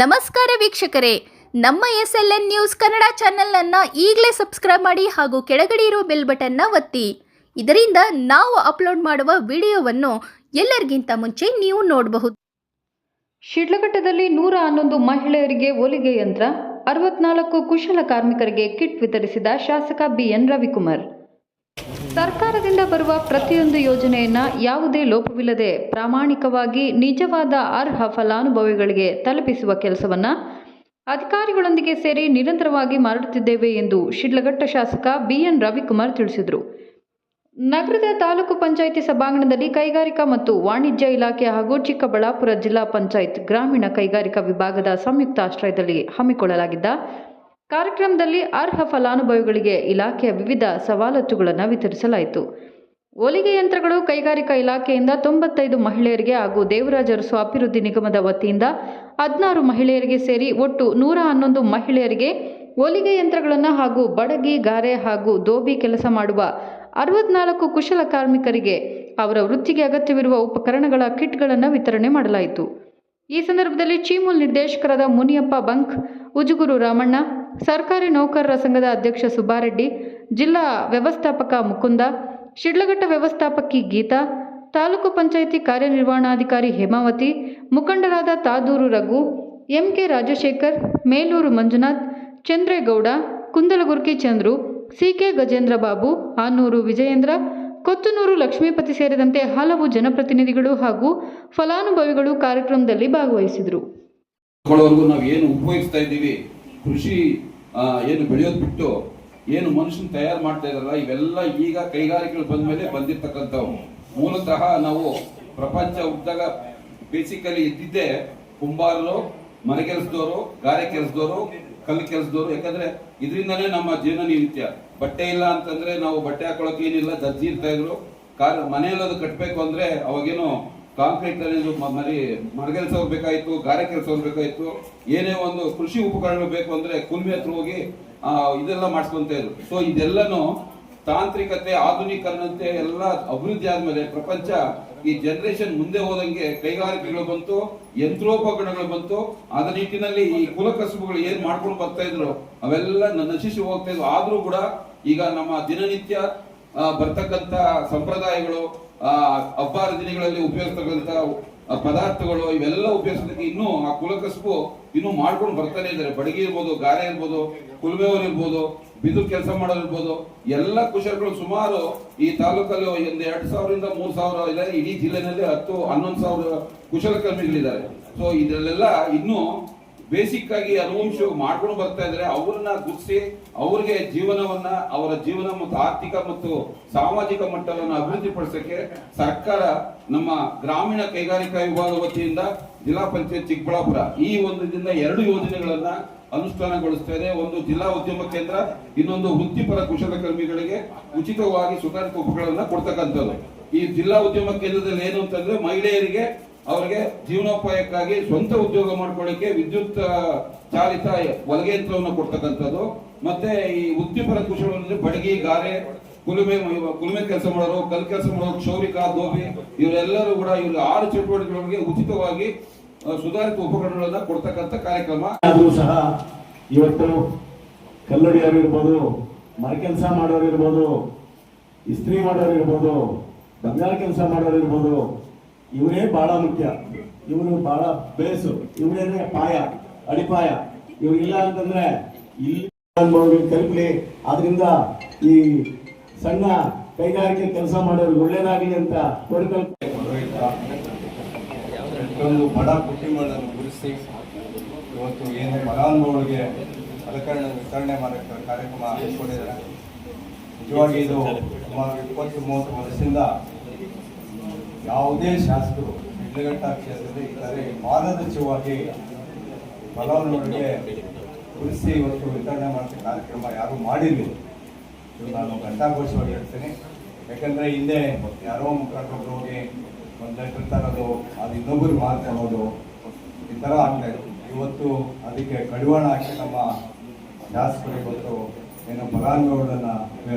ನಮಸ್ಕಾರ ವೀಕ್ಷಕರೇ, ನಮ್ಮ SLN ನ್ಯೂಸ್ ಕನ್ನಡ ಚಾನೆಲ್ನ ಈಗಲೇ ಸಬ್ಸ್ಕ್ರೈಬ್ ಮಾಡಿ ಹಾಗೂ ಕೆಳಗಡೆ ಇರೋ ಬೆಲ್ ಬಟನ್ನ ಒತ್ತಿ. ಇದರಿಂದ ನಾವು ಅಪ್ಲೋಡ್ ಮಾಡುವ ವಿಡಿಯೋವನ್ನು ಎಲ್ಲರಿಗಿಂತ ಮುಂಚೆ ನೀವು ನೋಡಬಹುದು. ಶಿಡ್ಲಘಟ್ಟದಲ್ಲಿ 111 ಮಹಿಳೆಯರಿಗೆ ಹೊಲಿಗೆ ಯಂತ್ರ, 64 ಕುಶಲ ಕಾರ್ಮಿಕರಿಗೆ ಕಿಟ್ ವಿತರಿಸಿದ ಶಾಸಕ BN ರವಿಕುಮಾರ್. ಸರ್ಕಾರದಿಂದ ಬರುವ ಪ್ರತಿಯೊಂದು ಯೋಜನೆಯನ್ನು ಯಾವುದೇ ಲೋಪವಿಲ್ಲದೆ ಪ್ರಾಮಾಣಿಕವಾಗಿ ನಿಜವಾದ ಅರ್ಹ ಫಲಾನುಭವಿಗಳಿಗೆ ತಲುಪಿಸುವ ಕೆಲಸವನ್ನು ಅಧಿಕಾರಿಗಳೊಂದಿಗೆ ಸೇರಿ ನಿರಂತರವಾಗಿ ಮಾಡುತ್ತಿದ್ದೇವೆ ಎಂದು ಶಿಡ್ಲಘಟ್ಟ ಶಾಸಕ BN ರವಿಕುಮಾರ್ ತಿಳಿಸಿದರು. ನಗರದ ತಾಲೂಕು ಪಂಚಾಯಿತಿ ಸಭಾಂಗಣದಲ್ಲಿ ಕೈಗಾರಿಕಾ ಮತ್ತು ವಾಣಿಜ್ಯ ಇಲಾಖೆ ಹಾಗೂ ಚಿಕ್ಕಬಳ್ಳಾಪುರ ಜಿಲ್ಲಾ ಪಂಚಾಯತ್ ಗ್ರಾಮೀಣ ಕೈಗಾರಿಕಾ ವಿಭಾಗದ ಸಂಯುಕ್ತ ಆಶ್ರಯದಲ್ಲಿ ಹಮ್ಮಿಕೊಳ್ಳಲಾಗಿದ್ದ ಕಾರ್ಯಕ್ರಮದಲ್ಲಿ ಅರ್ಹ ಫಲಾನುಭವಿಗಳಿಗೆ ಇಲಾಖೆಯ ವಿವಿಧ ಸವಲತ್ತುಗಳನ್ನು ವಿತರಿಸಲಾಯಿತು. ಹೊಲಿಗೆ ಯಂತ್ರಗಳು ಕೈಗಾರಿಕಾ ಇಲಾಖೆಯಿಂದ 95 ಮಹಿಳೆಯರಿಗೆ ಹಾಗೂ ದೇವರಾಜ ಅರಸು ಅಭಿವೃದ್ಧಿ ನಿಗಮದ ವತಿಯಿಂದ 16 ಮಹಿಳೆಯರಿಗೆ ಸೇರಿ ಒಟ್ಟು 111 ಮಹಿಳೆಯರಿಗೆ ಹೊಲಿಗೆ ಯಂತ್ರಗಳನ್ನು ಹಾಗೂ ಬಡಗಿ, ಗಾರೆ ಹಾಗೂ ದೋಬಿ ಕೆಲಸ ಮಾಡುವ 64 ಕುಶಲ ಕಾರ್ಮಿಕರಿಗೆ ಅವರ ವೃತ್ತಿಗೆ ಅಗತ್ಯವಿರುವ ಉಪಕರಣಗಳ ಕಿಟ್ಗಳನ್ನು ವಿತರಣೆ ಮಾಡಲಾಯಿತು. ಈ ಸಂದರ್ಭದಲ್ಲಿ ಚೀಮೂಲ್ ನಿರ್ದೇಶಕರಾದ ಮುನಿಯಪ್ಪ ಬಂಕ್, ಉಜುಗುರು ರಾಮಣ್ಣ, ಸರ್ಕಾರಿ ನೌಕರರ ಸಂಘದ ಅಧ್ಯಕ್ಷ ಸುಬ್ಬಾರೆಡ್ಡಿ, ಜಿಲ್ಲಾ ವ್ಯವಸ್ಥಾಪಕ ಮುಕುಂದ, ಶಿಡ್ಲಘಟ್ಟ ವ್ಯವಸ್ಥಾಪಕಿ ಗೀತಾ, ತಾಲೂಕು ಪಂಚಾಯಿತಿ ಕಾರ್ಯನಿರ್ವಹಣಾಧಿಕಾರಿ ಹೇಮಾವತಿ, ಮುಖಂಡರಾದ ತಾದೂರು ರಘು, MK ರಾಜಶೇಖರ್, ಮೇಲೂರು ಮಂಜುನಾಥ್, ಚಂದ್ರೇಗೌಡ, ಕುಂದಲಗುರ್ಕಿ ಚಂದ್ರು, CK ಗಜೇಂದ್ರ ಬಾಬು, ಆನೂರು ವಿಜಯೇಂದ್ರ, ಕೊತ್ತನೂರು ಲಕ್ಷ್ಮೀಪತಿ ಸೇರಿದಂತೆ ಹಲವು ಜನಪ್ರತಿನಿಧಿಗಳು ಹಾಗೂ ಫಲಾನುಭವಿಗಳು ಕಾರ್ಯಕ್ರಮದಲ್ಲಿ ಭಾಗವಹಿಸಿದರು. ನಾವು ಏನು ಉಪಯೋಗಿಸ್ತಾ ಇದ್ದೀವಿ, ಕೃಷಿ ಏನು ಬೆಳೆಯೋದು ಬಿಟ್ಟು ಏನು ಮನುಷ್ಯನ ತಯಾರು ಮಾಡ್ತಾ ಇದಾರಲ್ಲ, ಇವೆಲ್ಲ ಈಗ ಕೈಗಾರಿಕೆಗಳು ಬಂದ ಮೇಲೆ ಬಂದಿರ್ತಕ್ಕಂಥವು. ಮೂಲತಃ ನಾವು ಪ್ರಪಂಚ ಹುಟ್ಟಿದಾಗ ಬೇಸಿಕಲಿ ಇದ್ದಿದ್ದೇ ಕುಂಬಾರರು, ಮನೆ ಕೆಲಸದವರು, ಗಾರೆ ಕೆಲಸದವರು, ಕಲ್ಲು ಕೆಲಸದವರು. ಯಾಕಂದ್ರೆ ಇದರಿಂದನೇ ನಮ್ಮ ಜೀವನ ನಿತ್ಯ. ಬಟ್ಟೆ ಇಲ್ಲ ಅಂತಂದ್ರೆ ನಾವು ಬಟ್ಟೆ ಹಾಕೊಳ್ಳೋಕೆ ಏನಿಲ್ಲ, ದರ್ಜಿ ಇರ್ತಾ ಇದ್ರು. ಮನೆಯಲ್ಲದು ಕಟ್ಟಬೇಕು ಅಂದ್ರೆ ಅವಾಗೇನು ಕಾಂಕ್ರೀಟ್ ಮರಗೆಲ್ಸ ಬೇಕಾಯ್ತು, ಗಾರೆ ಕೆಲಸ ಬೇಕಾಯ್ತು. ಏನೇ ಒಂದು ಕೃಷಿ ಉಪಕರಣಗಳು ಬೇಕು ಅಂದ್ರೆ ಕುಲ್ಮೆ ಹತ್ರ ಹೋಗಿ ಇದೆಲ್ಲ ಮಾಡಿಸ್ಕೊಂತ ಇದ್ರು. ಸೊ ಇದೆಲ್ಲನೂ ತಾಂತ್ರಿಕತೆ, ಆಧುನೀಕರಣತೆ ಎಲ್ಲ ಅಭಿವೃದ್ಧಿ ಆದ್ಮೇಲೆ ಪ್ರಪಂಚ ಈ ಜನರೇಷನ್ ಮುಂದೆ ಹೋದಂಗೆ ಕೈಗಾರಿಕೆಗಳು ಬಂತು, ಯಂತ್ರೋಪಕರಣಗಳು ಬಂತು. ಅದ ನಿಟ್ಟಿನಲ್ಲಿ ಈ ಕುಲಕಸುಬುಗಳು ಏನ್ ಮಾಡ್ಕೊಂಡು ಬರ್ತಾ ಇದ್ರು ಅವೆಲ್ಲ ನಶಿಸಿ ಹೋಗ್ತಾ ಇದ್ವು. ಆದ್ರೂ ಕೂಡ ಈಗ ನಮ್ಮ ದಿನನಿತ್ಯ ಬರ್ತಕ್ಕಂಥ ಸಂಪ್ರದಾಯಗಳು, ಹಬ್ಬ ಹರಿದಿನಗಳಲ್ಲಿ ಉಪಯೋಗಿಸ್ತಕ್ಕಂಥ ಪದಾರ್ಥಗಳು, ಇವೆಲ್ಲ ಉಪಯೋಗಿಸೋದಕ್ಕೆ ಇನ್ನೂ ಆ ಕುಲಕಸುಬು ಇನ್ನೂ ಮಾಡ್ಕೊಂಡು ಬರ್ತಾನೆ ಇದ್ದಾರೆ. ಬಡಗಿ ಇರ್ಬೋದು, ಗಾರೆ ಇರ್ಬೋದು, ಕುಲ್ಮೆಯವರು ಇರ್ಬೋದು, ಬಿದು ಕೆಲಸ ಮಾಡೋರು ಇರ್ಬೋದು, ಎಲ್ಲ ಕುಶಲಗಳು ಸುಮಾರು ಈ ತಾಲೂಕಲ್ಲಿ 2,000 ಇಂದ 3,000 ಇದೆ. ಇಡೀ ಜಿಲ್ಲೆನಲ್ಲಿ 10-11,000 ಕುಶಲಕರ್ಮಿಗಳಿದ್ದಾರೆ. ಸೊ ಇದರಲ್ಲೆಲ್ಲ ಇನ್ನೂ ಬೇಸಿಕ್ ಆಗಿ ಅನುವಂಶ ಮಾಡ್ಕೊಂಡು ಬರ್ತಾ ಇದ್ರೆ ಅವ್ರನ್ನ ಗುರುತಿಸಿ ಅವ್ರಿಗೆ ಜೀವನವನ್ನ, ಅವರ ಜೀವನ ಮತ್ತು ಆರ್ಥಿಕ ಮತ್ತು ಸಾಮಾಜಿಕ ಮಟ್ಟವನ್ನು ಅಭಿವೃದ್ಧಿ ಪಡಿಸಕ್ಕೆ ಸರ್ಕಾರ ನಮ್ಮ ಗ್ರಾಮೀಣ ಕೈಗಾರಿಕಾ ವಿಭಾಗ ವತಿಯಿಂದ ಜಿಲ್ಲಾ ಪಂಚಾಯತ್ ಚಿಕ್ಕಬಳ್ಳಾಪುರ ಈ ಒಂದರಿಂದ 2 ಯೋಜನೆಗಳನ್ನ ಅನುಷ್ಠಾನಗೊಳಿಸ್ತಾ ಇದೆ. ಒಂದು ಜಿಲ್ಲಾ ಉದ್ಯಮ ಕೇಂದ್ರ, ಇನ್ನೊಂದು ವೃತ್ತಿಪರ ಕುಶಲಕರ್ಮಿಗಳಿಗೆ ಉಚಿತವಾಗಿ ಸುಧಾರಿತ ಉಪಕರಣಗಳನ್ನ ಕೊಡ್ತಕ್ಕಂಥದ್ದು. ಈ ಜಿಲ್ಲಾ ಉದ್ಯಮ ಕೇಂದ್ರದಲ್ಲಿ ಏನು ಅಂತಂದ್ರೆ ಮಹಿಳೆಯರಿಗೆ ಅವರಿಗೆ ಜೀವನೋಪಾಯಕ್ಕಾಗಿ ಸ್ವಂತ ಉದ್ಯೋಗ ಮಾಡ್ಕೊಳ್ಳಿಕ್ಕೆ ವಿದ್ಯುತ್ ಚಾಲಿತ ಹೊಲಿಗೆ ಯಂತ್ರವನ್ನು ಕೊಡ್ತಕ್ಕಂಥದ್ದು. ಮತ್ತೆ ಈ ವೃತ್ತಿಪರ ಕುಶಲ ಬಡಗಿ, ಗಾರೆ, ಕುಲುಮೆ ಕೆಲಸ ಮಾಡೋರು, ಕಲ್ ಕೆಲಸ ಮಾಡೋರು, ಕ್ಷೌರಿಕ, ದೋಬಿ, ಇವರೆಲ್ಲರೂ ಕೂಡ ಇವ್ರ 6 ಚಟುವಟಿಕೆಗಳಿಗೆ ಉಚಿತವಾಗಿ ಸುಧಾರಿತ ಉಪಕರಣಗಳನ್ನ ಕೊಡ್ತಕ್ಕಂಥ ಕಾರ್ಯಕ್ರಮ. ಆದ್ರೂ ಸಹ ಇವತ್ತು ಕಲ್ಲಡಿಯವರು ಇರ್ಬೋದು, ಮರ ಕೆಲಸ ಮಾಡೋರು ಇರ್ಬೋದು, ಇಸ್ತ್ರಿ ಮಾಡೋರು ಇರ್ಬೋದು, ಬಂಗಾರ ಕೆಲಸ ಮಾಡೋರು ಇರ್ಬೋದು, ಇವರೇ ಬಹಳ ಮುಖ್ಯ. ಇವರು ಬಹಳ ಬೇಸು, ಇವರೇನೆ ಪಾಯ, ಅಡಿಪಾಯ. ಇವ್ರಿಲ್ಲ ಅಂತಂದ್ರೆ ಇಲ್ಲಿ ತಲುಪಲಿ. ಆದ್ರಿಂದ ಈ ಸಣ್ಣ ಕೈಗಾರಿಕೆ ಕೆಲಸ ಮಾಡೋರು ಒಳ್ಳೇದಾಗಲಿ ಅಂತ ಒಂದು ಬಡ ಕುಟುಂಬಗಳನ್ನು ಗುರುತಿಸಿ ಇವತ್ತು ಏನು ಫಲಾನುಭವಿಗಳಿಗೆ ವಿತರಣೆ ಮಾಡೋಕ್ಕೆ ಕಾರ್ಯಕ್ರಮ ಹಮ್ಮಿಕೊಂಡಿದ್ದಾರೆ. ನಿಜವಾಗಿ ಇದು ಸುಮಾರು 20-30 ವರ್ಷದಿಂದ ಯಾವುದೇ ಶಾಸಕರು ಶಿಡ್ಲಘಟ್ಟ ಕ್ಷೇತ್ರದಲ್ಲಿ ಈ ಥರ ಮಾರ್ಗದರ್ಶಕವಾಗಿ ಫಲಾನುಭವಿಗಳಿಗೆ ಗುರುತಿಸಿ ಇವತ್ತು ವಿತರಣೆ ಮಾಡೋಕ್ಕೆ ಕಾರ್ಯಕ್ರಮ ಯಾರೂ ಮಾಡಿರಲಿಲ್ಲ. ಇದು ನಾನು ಘಂಟಾಘೋಷವಾಗಿ ಹೇಳ್ತೇನೆ. ಯಾಕಂದರೆ ಹಿಂದೆ ಯಾರೋ ಮುಖಂಡರು ಹೋಗಿ ಒಂದು ಲೆಟರ್ ತರೋದು, ಅದು ಇನ್ನೊಬ್ಬರು ಮಾರ್ಕೊಳ್ಳೋದು, ಈ ಥರ ಆಗ್ತಾಯಿತ್ತು. ಇವತ್ತು ಅದಕ್ಕೆ ಕಡಿವಾಣ ಹಾಕಿ ನಮ್ಮ ಶಾಸಕರು ಇವತ್ತು ಏನು ಫಲಾನುಭವಿಗಳನ್ನು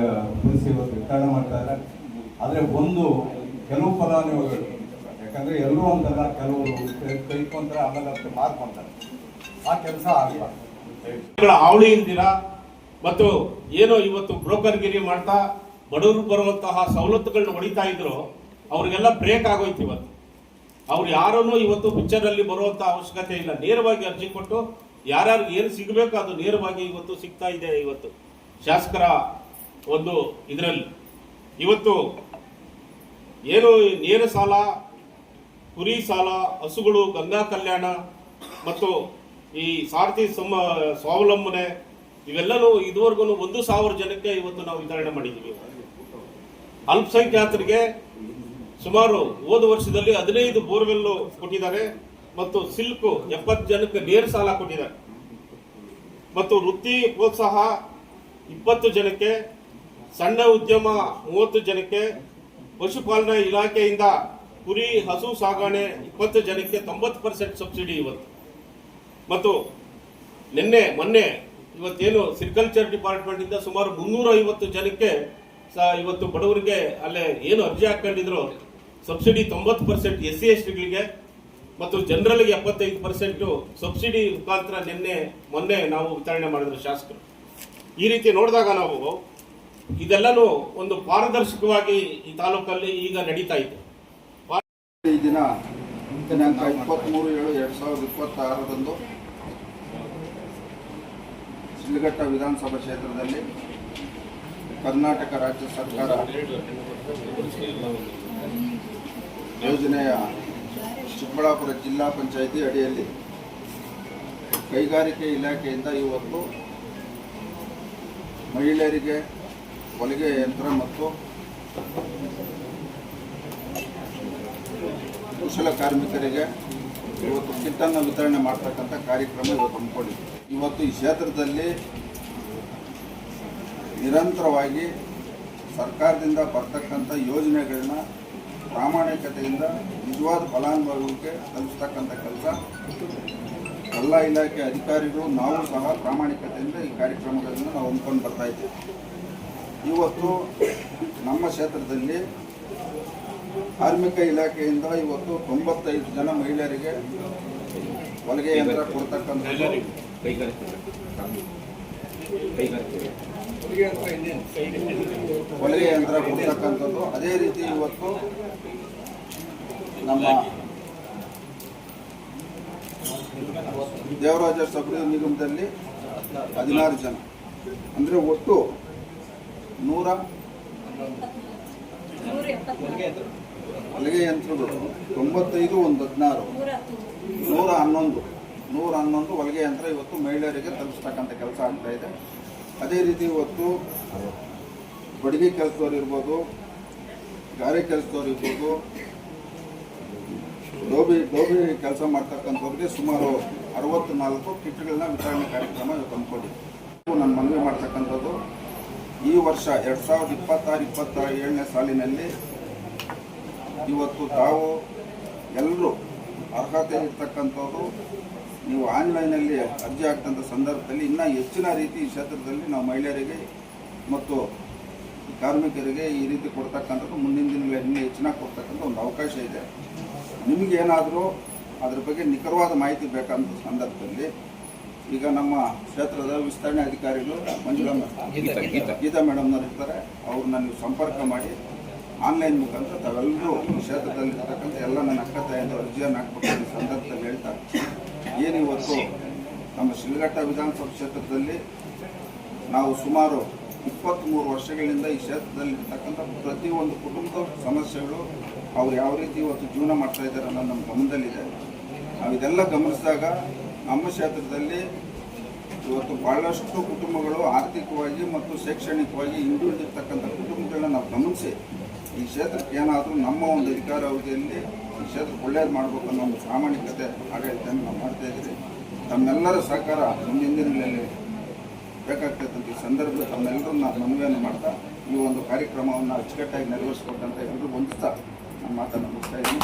ಗುರುತಿಸಿ ಇವತ್ತು ವಿತರಣೆ ಮಾಡ್ತಾ ಇದ್ದಾರೆ. ಆದರೆ ಕೆಲವು ಫಲಾನುಭವಿಗಳು, ಯಾಕಂದರೆ ಎಲ್ಲರೂ ಅಂತಲ್ಲ, ಕೆಲವರು ಕೈಕೊಂತಾರೆ, ಆಮೇಲೆ ಅದಕ್ಕೆ ಮಾರ್ಕ್ ಮಾಡ್ತಾರೆ. ಆ ಕೆಲಸ ಆಗಬಾರ್ದು. ಹಾವಳಿ ಇಲ್ದಿರ ಮತ್ತು ಏನೋ ಇವತ್ತು ಬ್ರೋಕರ್ಗಿರಿ ಮಾಡ್ತಾ ಬಡವರು ಬರುವಂತಹ ಸವಲತ್ತುಗಳನ್ನ ಹೊಡಿತಾ ಇದ್ರು ಅವ್ರಿಗೆಲ್ಲ ಬ್ರೇಕ್ ಆಗೋಯ್ತು. ಇವತ್ತು ಅವ್ರು ಯಾರನ್ನೂ ಇವತ್ತು ಪಿಕ್ಚರ್ ಅಲ್ಲಿ ಬರುವಂತ ಅವಶ್ಯಕತೆ ಇಲ್ಲ. ನೇರವಾಗಿ ಅರ್ಜಿ ಕೊಟ್ಟು ಯಾರ್ಯಾರು ಏನು ಸಿಗಬೇಕು ಅದು ನೇರವಾಗಿ ಇವತ್ತು ಸಿಗ್ತಾ ಇದೆ. ಇವತ್ತು ಶಾಸಕರ ಒಂದು ಇದರಲ್ಲಿ ಇವತ್ತು ಏನು ನೇರ ಸಾಲ, ಕುರಿ ಸಾಲ, ಹಸುಗಳು, ಗಂಗಾ ಕಲ್ಯಾಣ ಮತ್ತು ಈ ಸಾರಥಿ ಸ್ವಾವಲಂಬನೆ ಇವೆಲ್ಲನೂ ಇದುವರೆಗೂ 1,000 ಜನಕ್ಕೆ ಇವತ್ತು ನಾವು ವಿತರಣೆ ಮಾಡಿದ್ದೀವಿ. ಅಲ್ಪಸಂಖ್ಯಾತರಿಗೆ ಸುಮಾರು ಹೋದ ವರ್ಷದಲ್ಲಿ 15 ಬೋರ್ವೆಲ್ ಕೊಟ್ಟಿದ್ದಾರೆ ಮತ್ತು ಸಿಲ್ಕ್ 70 ಜನಕ್ಕೆ ನೇರ ಸಾಲ ಕೊಟ್ಟಿದ್ದಾರೆ ಮತ್ತು ವೃತ್ತಿ ಪ್ರೋತ್ಸಾಹ 20 ಜನಕ್ಕೆ, ಸಣ್ಣ ಉದ್ಯಮ 30 ಜನಕ್ಕೆ, ಪಶುಪಾಲನಾ ಇಲಾಖೆಯಿಂದ ಕುರಿ ಹಸು ಸಾಗಣೆ 20 ಜನಕ್ಕೆ 90% ಸಬ್ಸಿಡಿ ಇವತ್ತು. ಮತ್ತು ಮೊನ್ನೆ ಇವತ್ತೇನು ಸಿರಿಕಲ್ಚರ್ ಡಿಪಾರ್ಟ್ಮೆಂಟ್ ಇಂದ ಸುಮಾರು 350 ಜನಕ್ಕೆ ಇವತ್ತು ಬಡವರಿಗೆ ಅಲ್ಲೇ ಏನು ಅರ್ಜಿ ಹಾಕೊಂಡಿದ್ರು ಸಬ್ಸಿಡಿ 90% SC STಗಳಿಗೆ ಮತ್ತು ಜನರಲ್ಗೆ 75% ಸಬ್ಸಿಡಿ ಮುಖಾಂತರ ಮೊನ್ನೆ ನಾವು ವಿತರಣೆ ಮಾಡಿದ್ರು ಶಾಸಕರು. ಈ ರೀತಿ ನೋಡಿದಾಗ ನಾವು ಇದೆಲ್ಲನೂ ಒಂದು ಪಾರದರ್ಶಕವಾಗಿ ಈ ತಾಲೂಕಲ್ಲಿ ಈಗ ನಡೀತಾ ಇದೆ. ಈ ದಿನಾಂಕ 23/7/2026 ಶಿಡ್ಲಘಟ್ಟ ವಿಧಾನಸಭಾ ಕ್ಷೇತ್ರದಲ್ಲಿ ಕರ್ನಾಟಕ ರಾಜ್ಯ ಸರ್ಕಾರ ಯೋಜನೆಯ ಚಿಕ್ಕಬಳ್ಳಾಪುರ ಜಿಲ್ಲಾ ಪಂಚಾಯಿತಿ ಅಡಿಯಲ್ಲಿ ಕೈಗಾರಿಕೆ ಇಲಾಖೆಯಿಂದ ಇವತ್ತು ಮಹಿಳೆಯರಿಗೆ ಹೊಲಿಗೆ ಯಂತ್ರ ಮತ್ತು ಕುಶಲ ಕಾರ್ಮಿಕರಿಗೆ ಇವತ್ತು ಕಿಟ್ಟನ್ನು ವಿತರಣೆ ಮಾಡ್ತಕ್ಕಂಥ ಕಾರ್ಯಕ್ರಮ ಇವತ್ತು ಹಮ್ಮಿಕೊಂಡಿದೆ. ಇವತ್ತು ಈ ಕ್ಷೇತ್ರದಲ್ಲಿ ನಿರಂತರವಾಗಿ ಸರ್ಕಾರದಿಂದ ಬರ್ತಕ್ಕಂಥ ಯೋಜನೆಗಳನ್ನ ಪ್ರಾಮಾಣಿಕತೆಯಿಂದ ನಿಜವಾದ ಫಲಾನುಭವಿಗಳಿಗೆ ತಲುಪಿಸ್ತಕ್ಕಂಥ ಕೆಲಸ ಎಲ್ಲ ಇಲಾಖೆ ಅಧಿಕಾರಿಗಳು ನಾವು ಸಹ ಪ್ರಾಮಾಣಿಕತೆಯಿಂದ ಈ ಕಾರ್ಯಕ್ರಮಗಳನ್ನು ನಾವು ಹಮ್ಮಿಕೊಂಡು ಬರ್ತಾ ಇದ್ದೇವೆ. ಇವತ್ತು ನಮ್ಮ ಕ್ಷೇತ್ರದಲ್ಲಿ ಕಾರ್ಮಿಕ ಇಲಾಖೆಯಿಂದ ಇವತ್ತು 95 ಜನ ಮಹಿಳೆಯರಿಗೆ ಹೊಲಿಗೆ ಯಂತ್ರ ಕೊಡ್ತಕ್ಕಂಥದ್ದು, ಹೊಲಿಗೆ ಯಂತ್ರ ಕೊಡ್ತಕ್ಕಂಥದ್ದು. ಅದೇ ರೀತಿ ಇವತ್ತು ನಮ್ಮ ದೇವರಾಜ ಅಭಿವೃದ್ಧಿ ನಿಗಮದಲ್ಲಿ 16 ಜನ, ಅಂದರೆ ಒಟ್ಟು 100 ಹೊಲಿಗೆ ಯಂತ್ರಗಳು 95, 16, 111 ಹೊಲಿಗೆ ಯಂತ್ರ ಇವತ್ತು ಮಹಿಳೆಯರಿಗೆ ತಲುಪಿಸ್ತಕ್ಕಂಥ ಕೆಲಸ ಆಗ್ತಾ ಇದೆ. ಅದೇ ರೀತಿ ಇವತ್ತು ಬಡಗಿ ಕೆಲಸದವ್ರು ಇರ್ಬೋದು, ಗಾರೆ ಕೆಲಸದವ್ರು ಇರ್ಬೋದು, ಡೋಬಿ ಕೆಲಸ ಮಾಡ್ತಕ್ಕಂಥವ್ರಿಗೆ ಸುಮಾರು 64 ಕಿಟ್ಗಳನ್ನ ವಿತರಣೆ ಕಾರ್ಯಕ್ರಮ ಇವತ್ತು ಹಮ್ಮಿಕೊಂಡಿದೆ. ನಾನು ಮನವಿ ಮಾಡ್ತಕ್ಕಂಥದ್ದು, ಈ ವರ್ಷ 2026-27ನೇ ಸಾಲಿನಲ್ಲಿ ಇವತ್ತು ತಾವು ಎಲ್ಲರೂ ಅರ್ಹತೆ ಇರ್ತಕ್ಕಂಥವ್ರು ನೀವು ಆನ್ಲೈನಲ್ಲಿ ಅರ್ಜಿ ಹಾಕ್ತಂಥ ಸಂದರ್ಭದಲ್ಲಿ ಇನ್ನೂ ಹೆಚ್ಚಿನ ರೀತಿ ಈ ಕ್ಷೇತ್ರದಲ್ಲಿ ನಾವು ಮಹಿಳೆಯರಿಗೆ ಮತ್ತು ಕಾರ್ಮಿಕರಿಗೆ ಈ ರೀತಿ ಕೊಡ್ತಕ್ಕಂಥದ್ದು ಮುಂದಿನ ದಿನಗಳಲ್ಲಿ ಇನ್ನೂ ಹೆಚ್ಚಿನ ಕೊಡ್ತಕ್ಕಂಥ ಒಂದು ಅವಕಾಶ ಇದೆ. ನಿಮಗೇನಾದರೂ ಅದ್ರ ಬಗ್ಗೆ ನಿಖರವಾದ ಮಾಹಿತಿ ಬೇಕಂತ ಸಂದರ್ಭದಲ್ಲಿ ಈಗ ನಮ್ಮ ಕ್ಷೇತ್ರದ ವಿಸ್ತರಣೆ ಅಧಿಕಾರಿಗಳು ಗೀತಾ ಮೇಡಮ್ನವ್ರು ಇರ್ತಾರೆ, ಅವ್ರನ್ನ ನೀವು ಸಂಪರ್ಕ ಮಾಡಿ ಆನ್ಲೈನ್ ಮುಖಾಂತರ ತಾವೆಲ್ಲರೂ ಕ್ಷೇತ್ರದಲ್ಲಿ ಇರ್ತಕ್ಕಂಥ ಎಲ್ಲ ನನ್ನ ಅಕ್ಕ ತಾಯಿಯಿಂದ ಅರ್ಜಿಯನ್ನು ಹಾಕ್ಬೇಕು ಸಂದರ್ಭದಲ್ಲಿ ಹೇಳ್ತಾರೆ. ಏನಿವತ್ತು ನಮ್ಮ ಶಿಡ್ಲಘಟ್ಟ ವಿಧಾನಸಭಾ ಕ್ಷೇತ್ರದಲ್ಲಿ ನಾವು ಸುಮಾರು 23 ವರ್ಷಗಳಿಂದ ಈ ಕ್ಷೇತ್ರದಲ್ಲಿ ಇರ್ತಕ್ಕಂಥ ಪ್ರತಿಯೊಂದು ಕುಟುಂಬದ ಸಮಸ್ಯೆಗಳು ಅವ್ರು ಯಾವ ರೀತಿ ಇವತ್ತು ಜೀವನ ಮಾಡ್ತಾ ಇದ್ದಾರೆ ಅನ್ನೋದು ನಮ್ಮ ಗಮನದಲ್ಲಿದೆ. ನಾವು ಇದೆಲ್ಲ ಗಮನಿಸಿದಾಗ ನಮ್ಮ ಕ್ಷೇತ್ರದಲ್ಲಿ ಇವತ್ತು ಬಹಳಷ್ಟು ಕುಟುಂಬಗಳು ಆರ್ಥಿಕವಾಗಿ ಮತ್ತು ಶೈಕ್ಷಣಿಕವಾಗಿ ಹಿಂದುಳಿದಿರ್ತಕ್ಕಂಥ ಕುಟುಂಬಗಳನ್ನ ನಾವು ಗಮನಿಸಿ ಈ ಕ್ಷೇತ್ರಕ್ಕೆ ಏನಾದರೂ ನಮ್ಮ ಒಂದು ಅಧಿಕಾರ ಅವಧಿಯಲ್ಲಿ ಈ ಕ್ಷೇತ್ರಕ್ಕೆ ಒಳ್ಳೇದು ಮಾಡಬೇಕು ಅನ್ನೋ ಒಂದು ಪ್ರಾಮಾಣಿಕತೆ ಆಡಳಿತವನ್ನು ನಾವು ಮಾಡ್ತಾ ಇದ್ದೀವಿ. ತಮ್ಮೆಲ್ಲರ ಸಹಕಾರ ಮುಂದಿನ ದಿನಗಳಲ್ಲಿ ಬೇಕಾಗ್ತಕ್ಕಂಥ ಈ ಸಂದರ್ಭದಲ್ಲಿ ತಮ್ಮೆಲ್ಲರನ್ನ ಮನವಿಯನ್ನು ಮಾಡ್ತಾ ಈ ಒಂದು ಕಾರ್ಯಕ್ರಮವನ್ನು ಅಚ್ಚುಕಟ್ಟಾಗಿ ನೆರವೇರಿಸಿಕೊಟ್ಟಂತ ಎಲ್ಲರೂ ಹೊಂದಿಸ್ತಾ ನಾನು ಮಾತನ್ನು ಮುಗಿಸ್ತಾ ಇದ್ದೀನಿ.